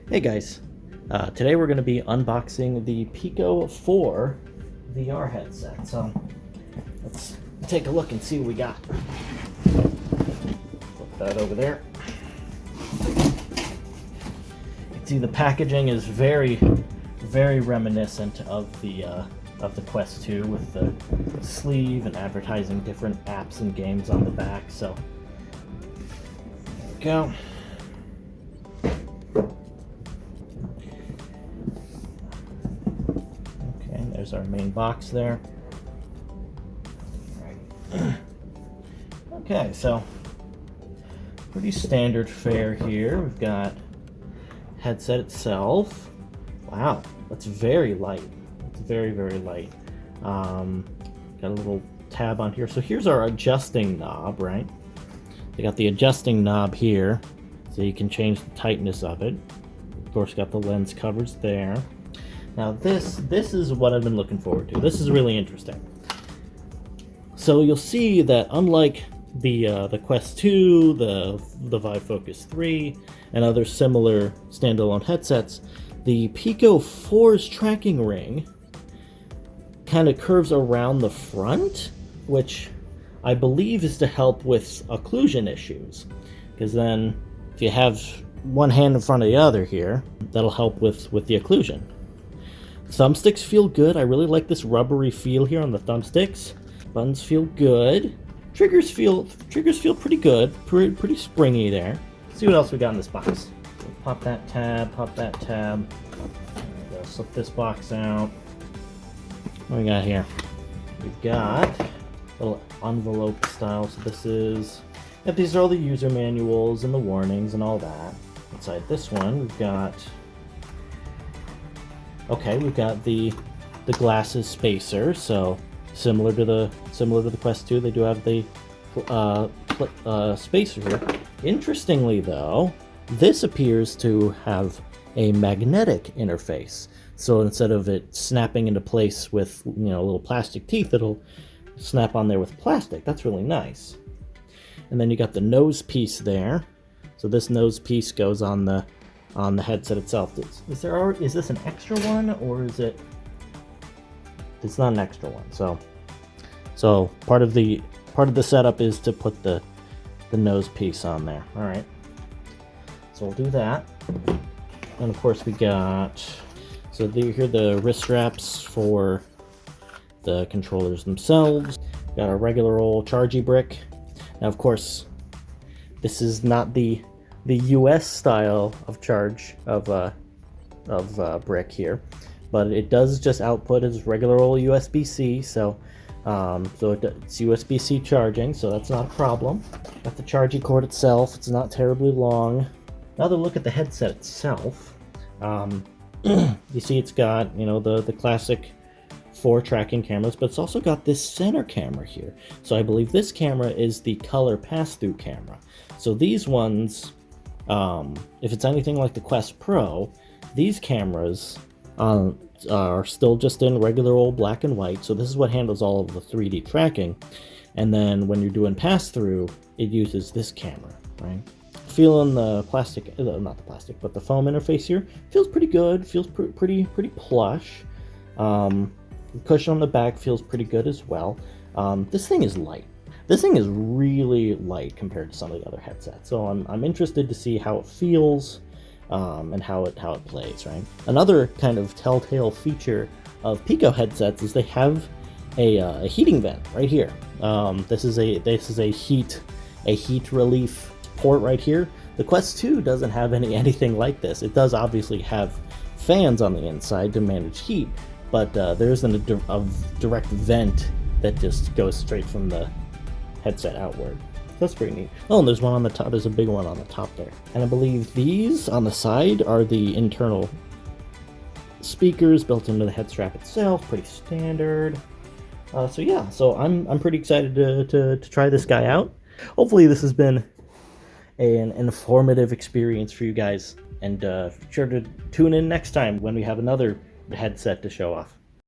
Hey guys, today we're going to be unboxing the Pico 4 VR headset. So let's take a look and see what we got. Put that over there. You can see the packaging is very reminiscent of the Quest 2 with the sleeve and advertising different apps and games on the back. So there we go. There's our main box there. Okay, so pretty standard fare here. We've got headset itself. Wow, that's very light. It's very light. Got a little tab on here. So here's our adjusting knob, right? They got the adjusting knob here, so you can change the tightness of it. Of course, got the lens covers there. Now this is what I've been looking forward to. This is really interesting. So you'll see that unlike the Quest 2, the Vive Focus 3, and other similar standalone headsets, the Pico 4's tracking ring kind of curves around the front, which I believe is to help with occlusion issues. Because then if you have one hand in front of the other here, that'll help with the occlusion. Thumbsticks feel good. I really like this rubbery feel here on the thumbsticks. Buttons feel good. Triggers feel pretty good. Pretty springy there. Let's see what else we got in this box. Pop that tab. Pop that tab. Go slip this box out. What do we got here? We've got a little envelope style. So this is. Yep, these are all the user manuals and the warnings and all that. Inside this one, we've got. Okay, we've got the glasses spacer, so similar to the Quest 2, they do have the spacer here. Interestingly, though, this appears to have a magnetic interface. So instead of it snapping into place with little plastic teeth, it'll snap on there with plastic. That's really nice. And then you got the nose piece there. So this nose piece goes on the headset itself. Is this an extra one, or is it? It's not an extra one. So part of the setup is to put the nose piece on there. All right. So we'll do that. And of course we got. So here are the wrist straps for the controllers themselves. Got a regular old chargy brick. Now of course, this is not the US style of charge of brick here, but it does just output as regular old USB-C, so it's USB-C charging, so that's not a problem. Got the charging cord itself. It's not terribly long. Another look at the headset itself. You see it's got the classic 4 tracking cameras, but it's also got this center camera here. So I believe this camera is the color pass-through camera. So these ones, if it's anything like the Quest Pro, these cameras are still just in regular old black and white, so this is what handles all of the 3D tracking. And then when you're doing pass-through, it uses this camera, right? Feeling the plastic, not the plastic, but the foam interface here, feels pretty good, feels pretty plush. The cushion on the back feels pretty good as well. This thing is light. This thing is really light compared to some of the other headsets, so I'm interested to see how it feels and how it plays. Right. Another kind of telltale feature of Pico headsets is they have a heating vent right here. This is a heat relief port right here. The Quest 2 doesn't have anything like this. It does obviously have fans on the inside to manage heat, but there isn't a direct vent that just goes straight from the headset outward. That's pretty neat. Oh, and there's one on the top. There's a big one on the top there. And I believe these on the side are the internal speakers built into the head strap itself. Pretty standard. So yeah, so I'm pretty excited to try this guy out. Hopefully this has been an informative experience for you guys, and sure to tune in next time when we have another headset to show off.